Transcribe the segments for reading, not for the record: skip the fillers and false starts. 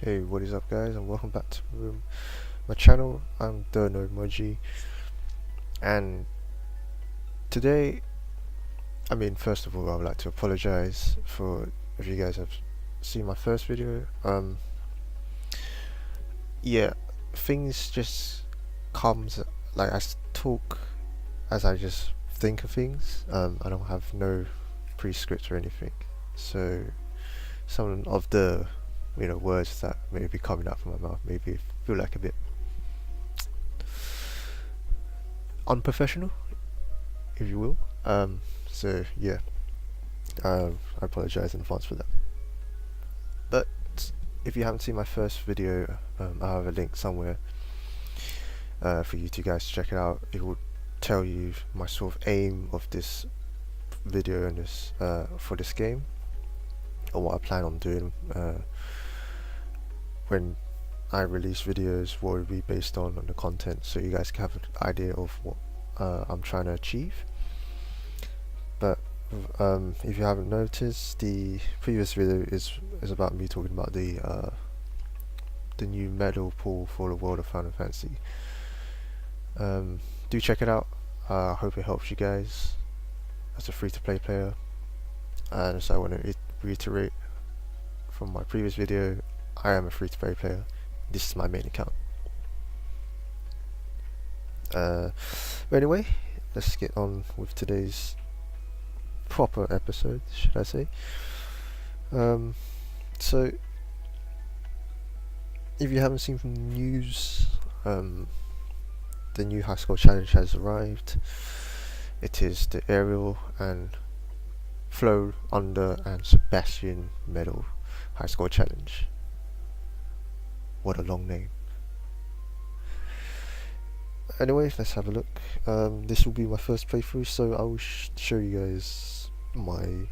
Hey, what is up guys, and welcome back to my channel. I'm the No Emoji, and today, first of all, I would like to apologize for if you guys have seen my first video. Yeah, things just comes, like talk as I just think of things. I don't have no pre-script or anything, so some of the words that may be coming out from my mouth maybe feel like a bit unprofessional, if you will. So yeah, I apologize in advance for that. But if you haven't seen my first video, I have a link somewhere for you two guys to check it out. It will tell you my sort of aim of this video and this for this game, or what I plan on doing when I release videos, what it will be based on the content, so you guys can have an idea of what I'm trying to achieve. But if you haven't noticed, the previous video is about me talking about the new medal pool for the world of Final Fantasy. Do check it out. I hope it helps you guys as a free-to-play player. And so I want to reiterate from my previous video, I am a free-to-play player. This is my main account. But anyway, let's get on with today's proper episode, should I say. So if you haven't seen from the news, the new high score challenge has arrived. It is the Ariel and Flounder and Sebastian medal high score challenge. What a long name. Anyway, let's have a look. This will be my first playthrough, so I will show you guys my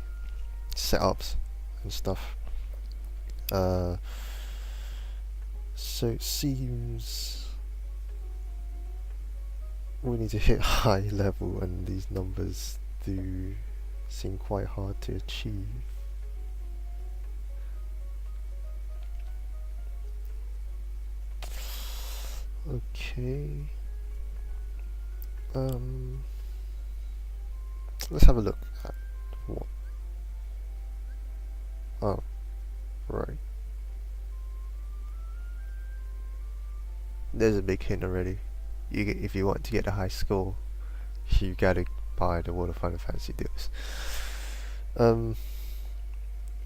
setups and stuff. So it seems we need to hit high level, and these numbers do seem quite hard to achieve. Okay. Let's have a look at what. Oh, right. There's a big hint already. If you want to get a high score, you gotta buy the World of Final Fantasy deals.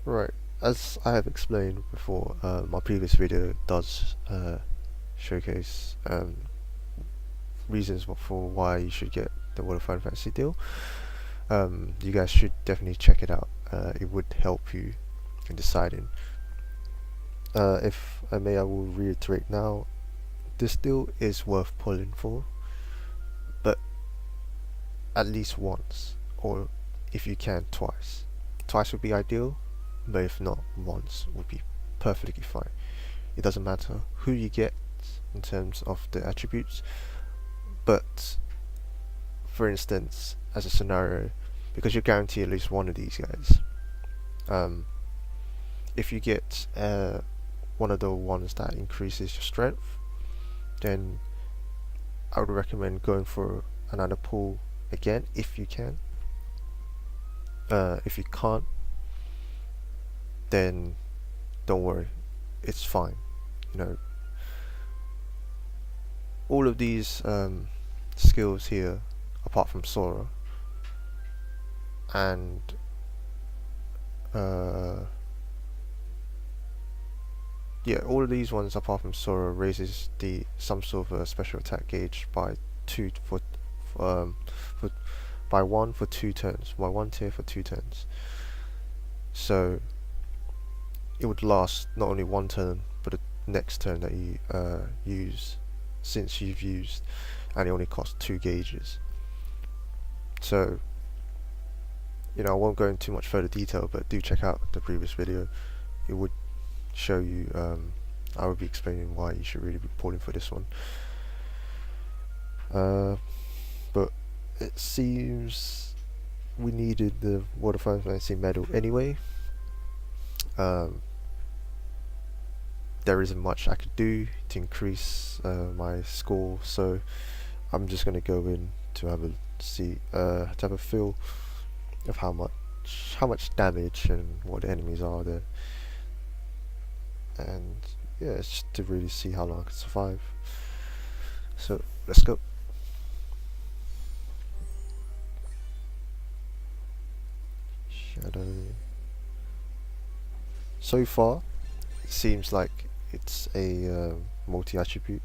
Right. As I have explained before, my previous video does showcase reasons for why you should get the World of Final Fantasy deal. You guys should definitely check it out. It would help you in deciding. If I may, I will reiterate now. This deal is worth pulling for, but at least once, or if you can, twice. Twice would be ideal, but if not, once would be perfectly fine. It doesn't matter who you get in terms of the attributes, but for instance, as a scenario, because you're guaranteed at least one of these guys, if you get one of the ones that increases your strength, then I would recommend going for another pool again if you can. If you can't, then don't worry, it's fine. You know, all of these skills here, apart from Sora, and yeah, all of these ones apart from Sora raises the some sort of a special attack gauge by one for 2 turns, by 1 tier for 2 turns. So it would last not only 1 turn, but the next turn that you use, since you've used, and it only costs 2 gauges. So, you know, I won't go into too much further detail, but do check out the previous video. It would show you, I would be explaining why you should really be pulling for this one. But it seems we needed the World of Final Fantasy medal anyway. there isn't much I could do to increase my score, so I'm just gonna go in to have a to have a feel of how much damage and what the enemies are there, and yeah, it's just to really see how long I can survive. So let's go. Shadow. So far, it seems like it's a multi-attribute.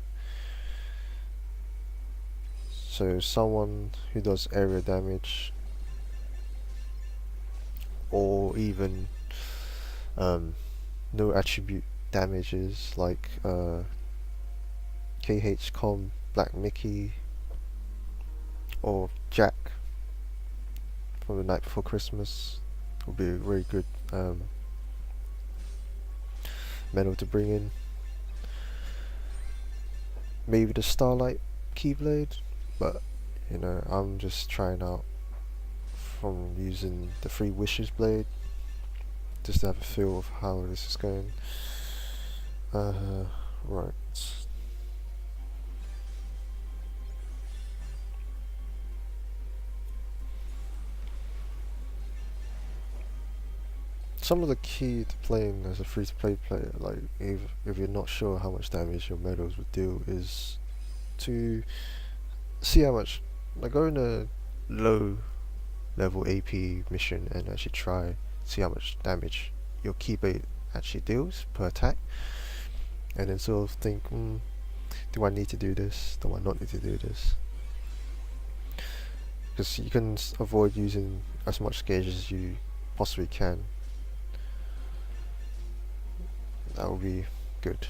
So someone who does area damage, or even no attribute damages, like KHUx, Black Mickey, or Jack from The Night Before Christmas, will be a very good medal to bring in. Maybe the Starlight Keyblade, but you know, I'm just trying out from using the Three Wishes blade just to have a feel of how this is going. Right. Some of the key to playing as a free-to-play player, like if you're not sure how much damage your medals would deal, is to see how much, like go in a low level AP mission and actually try see how much damage your keyblade actually deals per attack, and then sort of think, do I need to do this? Do I not need to do this? Because you can avoid using as much gauge as you possibly can. That would be good.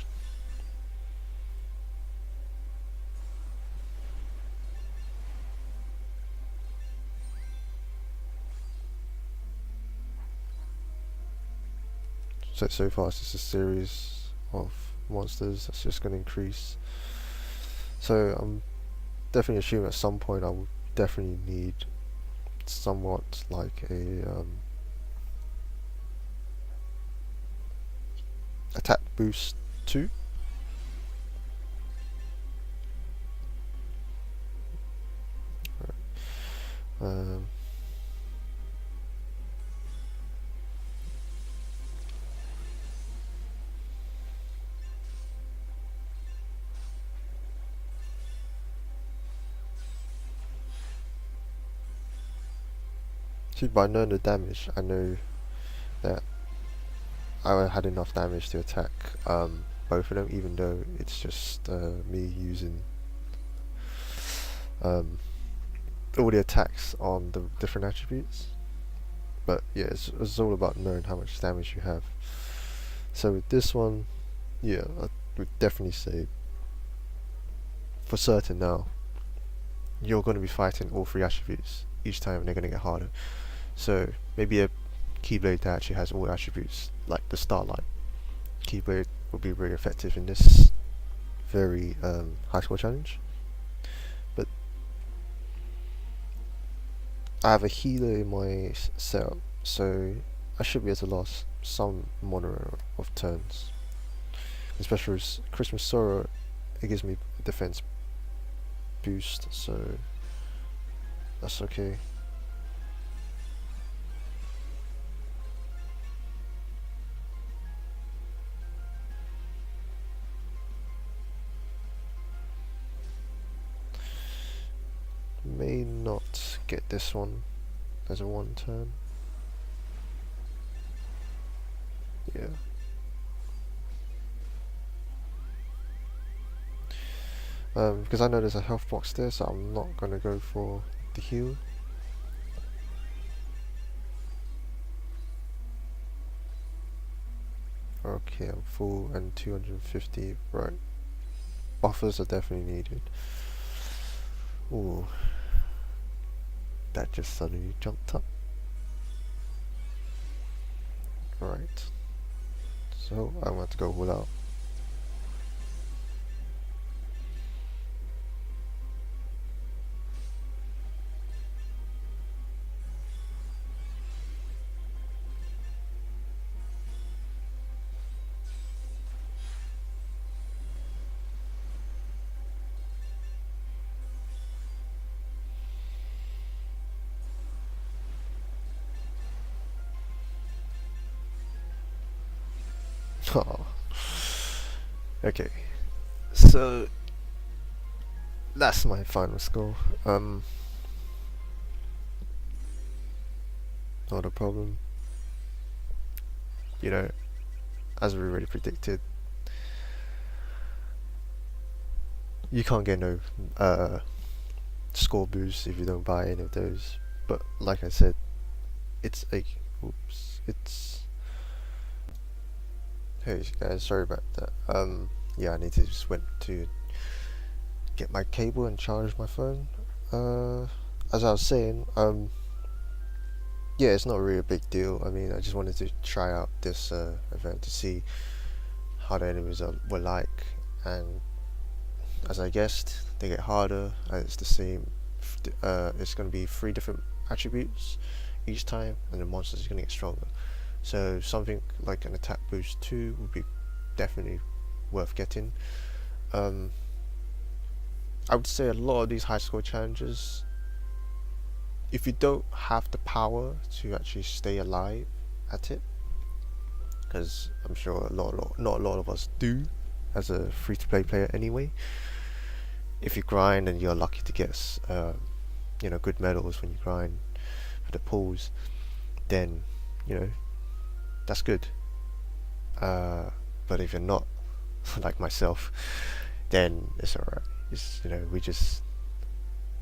So far it's just a series of monsters that's just going to increase. So I'm definitely assuming at some point I will definitely need somewhat like a attack boost too. See, by knowing the damage, I know that I had enough damage to attack both of them, even though it's just me using all the attacks on the different attributes. But yeah, it's all about knowing how much damage you have. So with this one, yeah, I would definitely say for certain now you're going to be fighting all three attributes each time, and they're going to get harder. So maybe a Keyblade that actually has all attributes, like the Starlight Keyblade, will be very effective in this very high score challenge. But I have a healer in my setup, so I should be able to last some moderate of turns. Especially with Christmas Sorrow, it gives me a defense boost, so that's okay. May not get this one as a one turn. Yeah. Because I know there's a health box there, so I'm not gonna go for the heal. Okay, I'm full and 250, right. Buffers are definitely needed. Ooh. That just suddenly jumped up. Right. So I want to go all out. Oh. Okay, so that's my final score. Not a problem. You know, as we already predicted, you can't get no score boost if you don't buy any of those. But like I said, it's a it's hey guys, sorry about that. Yeah, I need to just went to get my cable and charge my phone. As I was saying, yeah, it's not really a big deal. I mean, I just wanted to try out this event to see how the enemies were like, and as I guessed, they get harder, and it's the same. It's going to be 3 different attributes each time, and the monsters are going to get stronger. So something like an attack boost 2 would be definitely worth getting. I would say a lot of these high score challenges, if you don't have the power to actually stay alive at it, because I'm sure not a lot of us do as a free-to-play player anyway. If you grind and you're lucky to get you know, good medals when you grind for the pools, then you know, that's good. But if you're not like myself, then it's alright. It's, you know, we just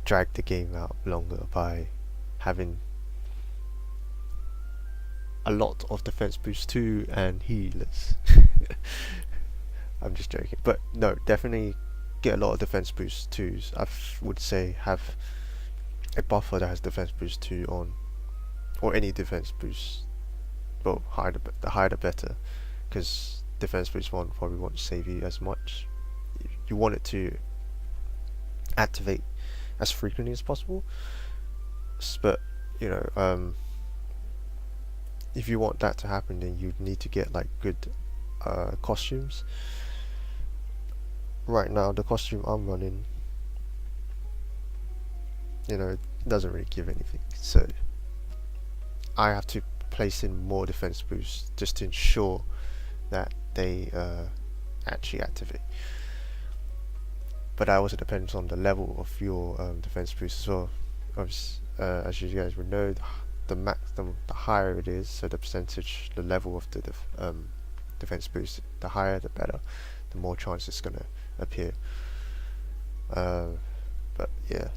drag the game out longer by having a lot of defense boost 2 and healers. I'm just joking, but no, definitely get a lot of defense boost 2s. I would say have a buffer that has defense boost 2 on, or any defense boost. Well, the higher the better, because defense boost 1 probably won't save you as much. You want it to activate as frequently as possible, but you know, if you want that to happen, then you need to get like good costumes. Right now, the costume I'm running, you know, it doesn't really give anything, so I have to place in more defense boosts just to ensure that they actually activate. But that also depends on the level of your defense boost as well. As you guys would know, the higher it is, so the percentage, the level of the defense boost, the higher the better, the more chance it's gonna appear. But yeah,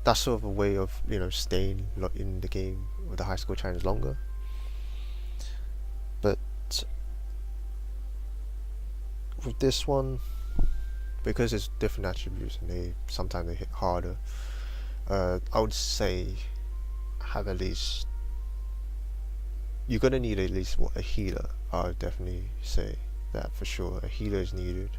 that's sort of a way of, you know, staying in the game with the high score challenge longer. But with this one, because it's different attributes and sometimes they hit harder, I would say have at least, you're gonna need at least a healer. I would definitely say that for sure. A healer is needed.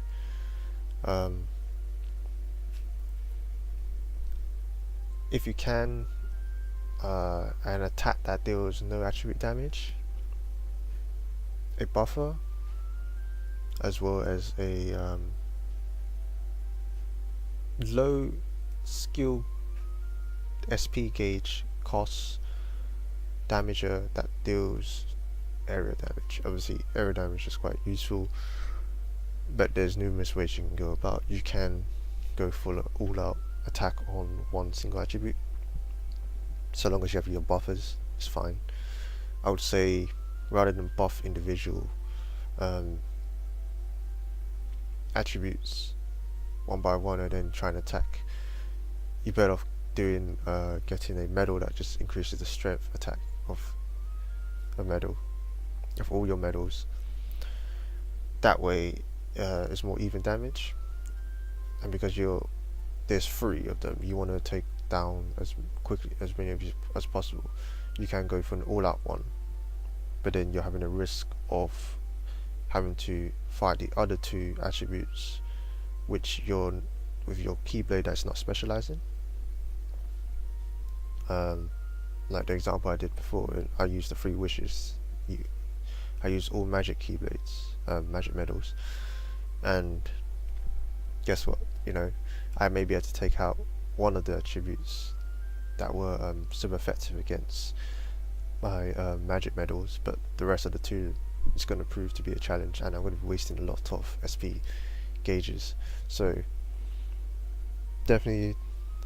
If you can, an attack that deals no attribute damage, a buffer, as well as a low skill SP gauge costs damager that deals area damage. Obviously area damage is quite useful, but there's numerous ways you can go about. You can go full all out attack on one single attribute, so long as you have your buffers, it's fine. I would say rather than buff individual attributes one by one and then try and attack, you're better off doing getting a medal that just increases the strength attack of a medal, of all your medals. That way it's more even damage, and because there's 3 of them, you want to take down as quickly as many of you as possible, you can go for an all-out one, but then you're having a risk of having to fight the other 2 attributes which you're with your keyblade that's not specializing. Like the example I did before, I used the 3 wishes. I used all magic keyblades, magic medals, and guess what? You know, I may be able to take out one of the attributes that were super effective against my magic medals, but the rest of the two is going to prove to be a challenge, and I'm going to be wasting a lot of SP gauges. So definitely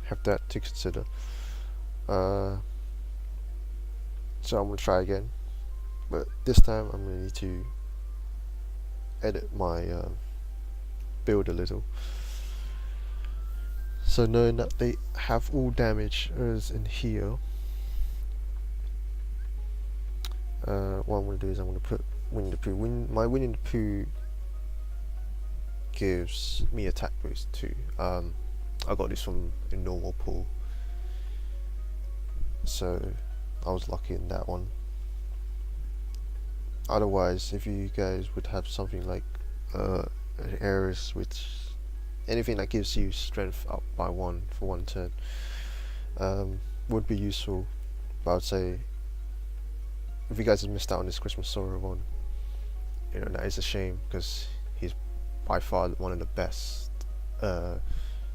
have that to consider. So I'm going to try again, but this time I'm going to need to edit my build a little. So knowing that they have all damage as in here, what I'm going to do is I'm going to put Winnie the Pooh. My Winnie the Pooh gives me attack boost too. I got this from a normal pool, so I was lucky in that one. Otherwise, if you guys would have something like Ares, which anything that gives you strength up by 1 for 1 turn, would be useful. But I would say, if you guys have missed out on this Christmas Sorrow one, you know, that is a shame, because he's by far one of the best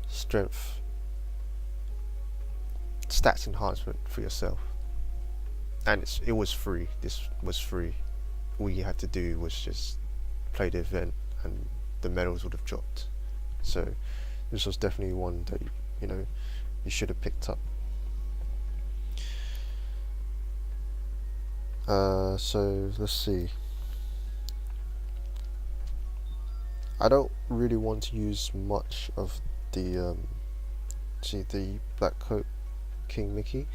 strength stats enhancement for yourself, and it was free. This was free. All you had to do was just play the event, and the medals would have dropped. So this was definitely one that you should have picked up. So let's see. I don't really want to use much of the the Black Coat King Mickey.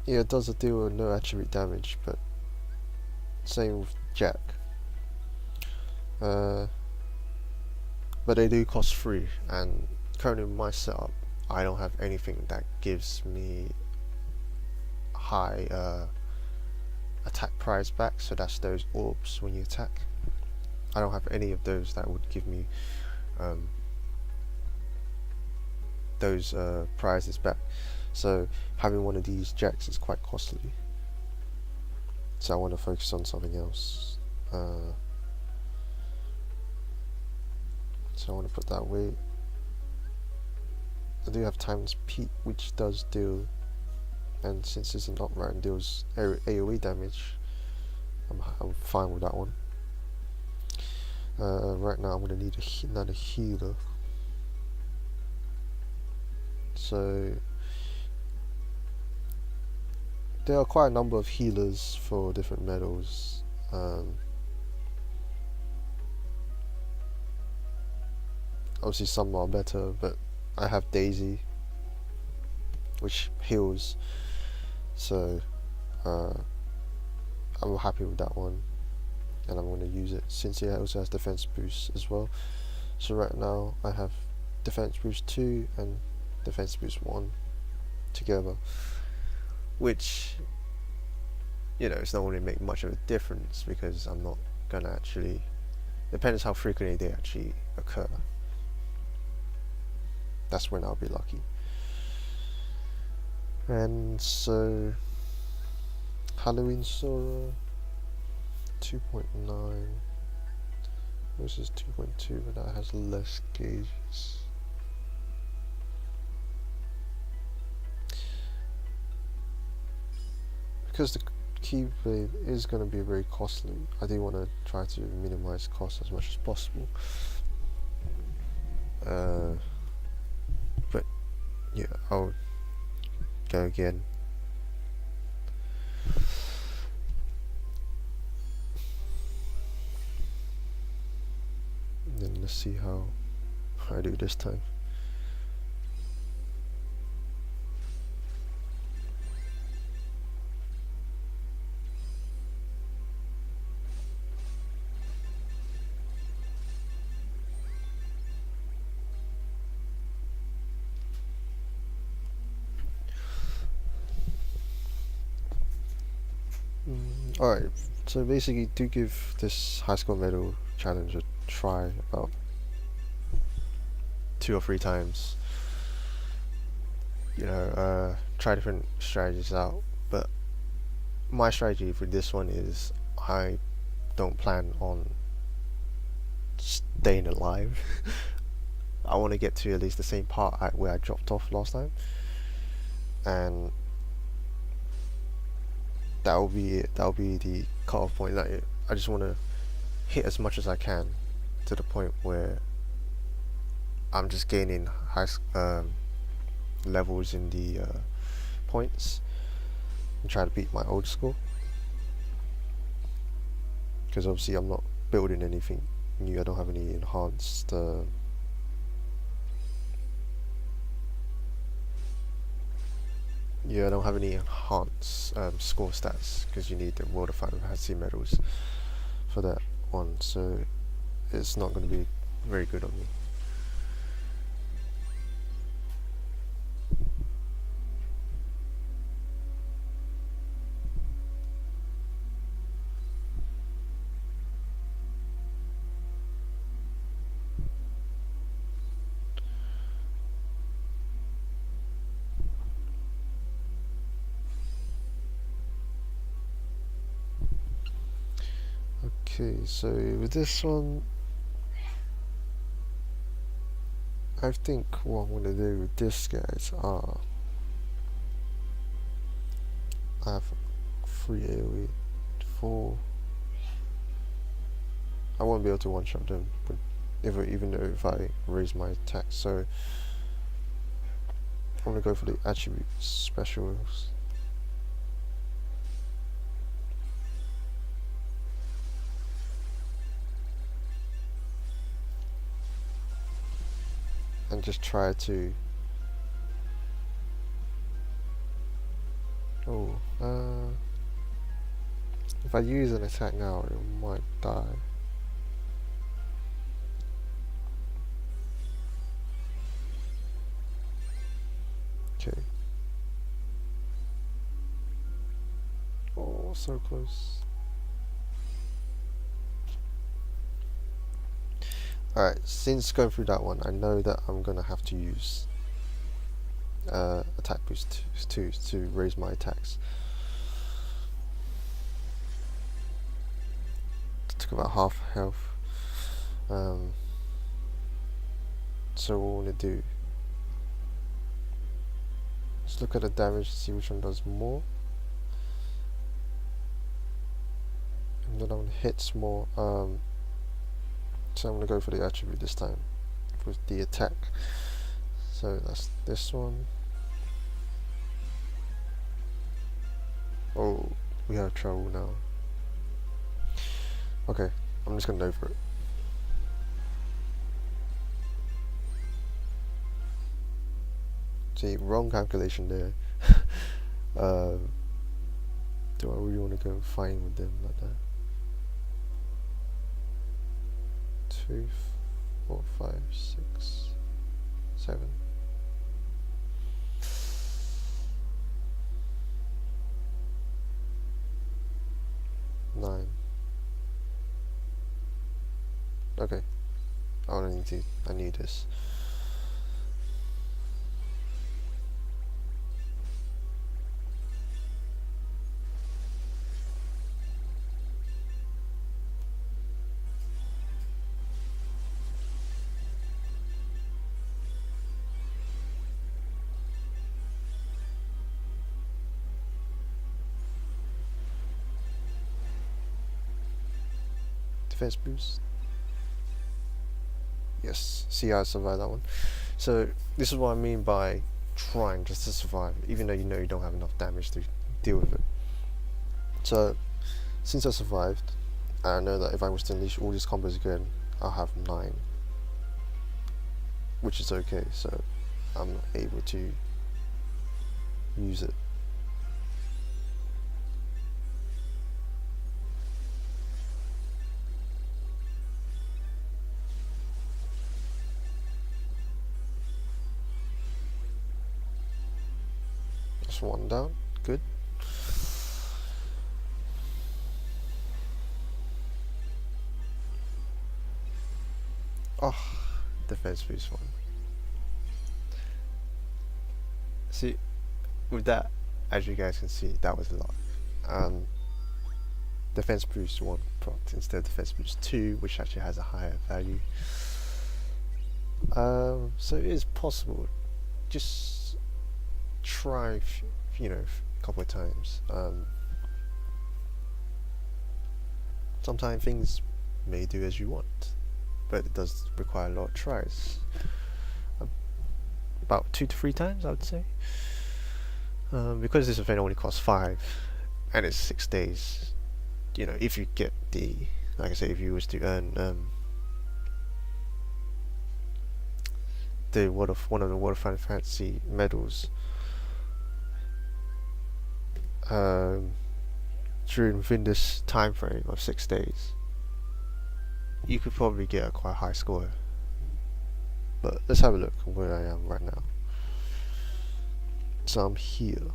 Yeah, it does a deal with no attribute damage, but same with Jack. But they do cost 3, and currently in my setup I don't have anything that gives me high attack prize back, so that's those orbs when you attack. I don't have any of those that would give me those prizes back, so having one of these jacks is quite costly, so I want to focus on something else. So I want to put that away. I do have times Pete, which does deal, and since it's an upright and deals AoE damage, I'm fine with that one. Right now I'm going to need another healer. So there are quite a number of healers for different medals. Obviously some are better, but I have Daisy, which heals, so I'm happy with that one, and I'm going to use it since it also has defense boost as well. So right now I have defense boost 2 and defense boost 1 together, which, you know, it's not going to make much of a difference, because I'm not going to actually, depends how frequently they actually occur. That's when I'll be lucky. And so Halloween Sorrow 2.9 versus 2.2, but that has less gauges. Because the Keyblade is going to be very costly, I do want to try to minimize costs as much as possible. But yeah, I'll go again. And then let's see how I do this time. Alright, so basically do give this high score medal challenge a try about 2 or 3 times. You know, try different strategies out, but my strategy for this one is I don't plan on staying alive. I want to get to at least the same part where I dropped off last time, and that will be it. That will be the cutoff point. Like, I just want to hit as much as I can to the point where I'm just gaining high levels in the points and try to beat my old score. Because obviously I'm not building anything new. I don't have any enhanced I don't have any enhanced score stats, because you need the World of Final Fantasy medals for that one, so it's not going to be very good on me. Okay, so with this one, I think what I'm going to do with this, guys, I have 3 AoE, 4. I won't be able to one-shot them, but even though if I raise my attack, so I'm going to go for the attribute specials. And just try to if I use an attack now, it might die. Okay. Oh, so close. Alright, since going through that one, I know that I'm gonna have to use attack boost to raise my attacks. Took about half health. So what we're gonna do, let's look at the damage, see which one does more, and then I'm gonna hit more. So I'm going to go for the attribute this time with the attack. So that's this one. Oh, we have trouble now. Okay, I'm just going to go for it. See, wrong calculation there. Do I really want to go fighting with them like that? 2, 4, 5, 6, 7. Nine. Okay. I need this. Defense boost. Yes, see how I survived that one. So this is what I mean by trying just to survive, even though you know you don't have enough damage to deal with it. So since I survived, I know that if I was to unleash all these combos again, I'll have 9, which is okay, so I'm able to use it. Just one down, good. Oh, defense boost one. See, with that, as you guys can see, that was a lot. Defense boost 1 proc instead of defense boost 2, which actually has a higher value. So it is possible. Just try, a couple of times. Sometimes things may do as you want, but it does require a lot of tries. About 2 to 3 times, I would say. Because this event only costs 5, and it's 6 days. If you get like I say, if you was to earn one of the World of Final Fantasy medals within this time frame of 6 days, you could probably get a quite high score. But let's have a look at where I am right now. So I'm here.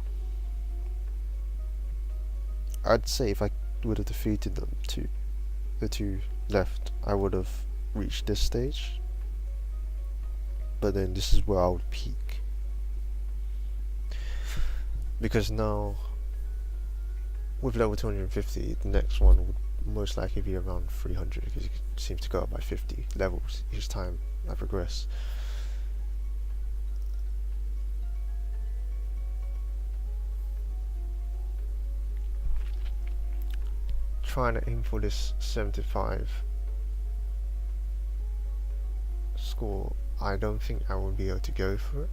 I'd say if I would have defeated the two left, I would have reached this stage. But then this is where I would peak. Because now, with level 250, the next one would most likely be around 300, because it seems to go up by 50 levels each time I progress. Trying to aim for this 75 score, I don't think I will be able to go for it,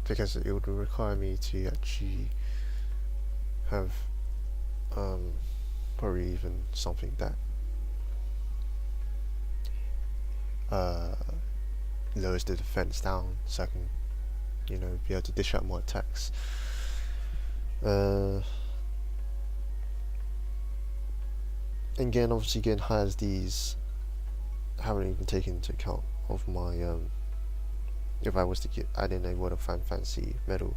because it would require me to actually have probably even something that lowers the defense down, so I can be able to dish out more attacks. Again, obviously getting high as these, I haven't even taken into account of my if I was to add in a World of Final Fantasy medal.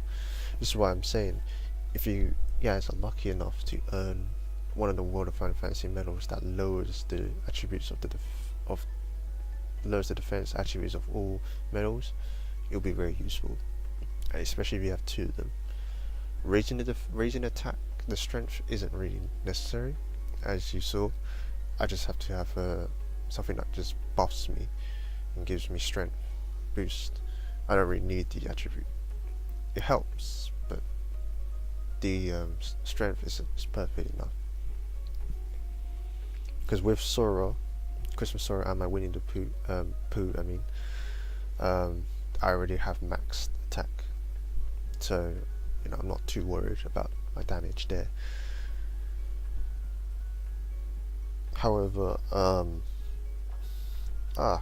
This is why I'm saying, if you guys are lucky enough to earn one of the World of Final Fantasy medals that lowers the attributes of lowers the defense attributes of all medals, it'll be very useful, especially if you have 2 of them. Raising attack, the strength isn't really necessary, as you saw. I just have to have something that just buffs me and gives me strength boost. I don't really need the attribute. It helps, but the strength is perfect enough. Because with Sora, Christmas Sora, and my Winnie the Pooh, I already have maxed attack, so I'm not too worried about my damage there. However, I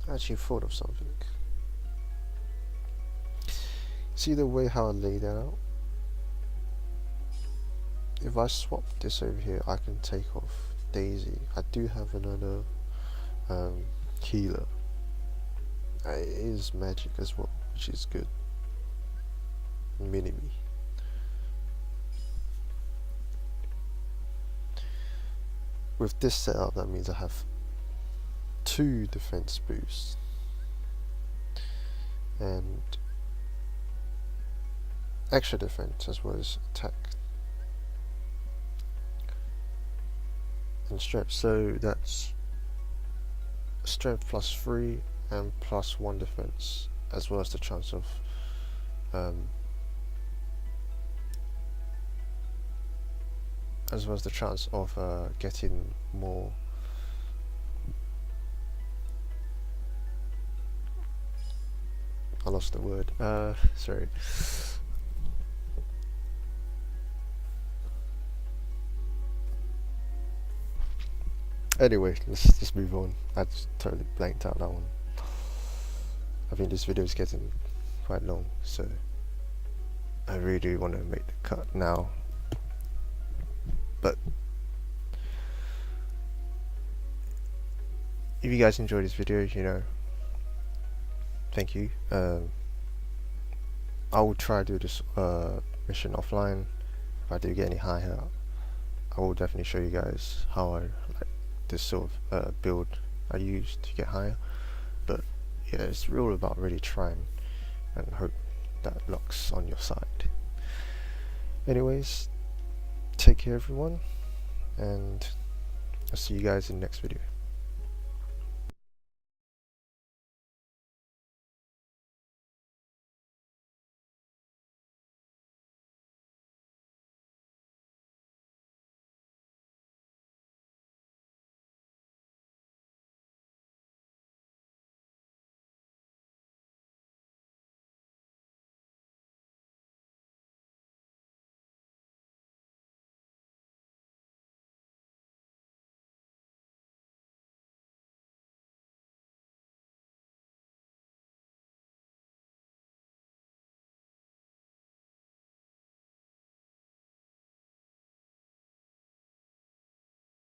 actually thought of something. See the way how I lay that out? If I swap this over here, I can take off Daisy. I do have another healer. It is magic as well, which is good. Mini-me. With this setup, that means I have 2 defense boosts and extra defense as well as attack and strength. So that's strength +3 and +1 defense, as well as the chance of getting more I lost the word. Sorry. Anyway, let's just move on. I just totally blanked out that one. I think this video is getting quite long, so I really do want to make the cut now. But if you guys enjoyed this video, thank you. I will try to do this mission offline. If I do get any higher, I will definitely show you guys how I like this sort of build I use to get higher. But yeah, it's all about really trying and hope that luck's on your side. Anyways, take care everyone, and I'll see you guys in the next video.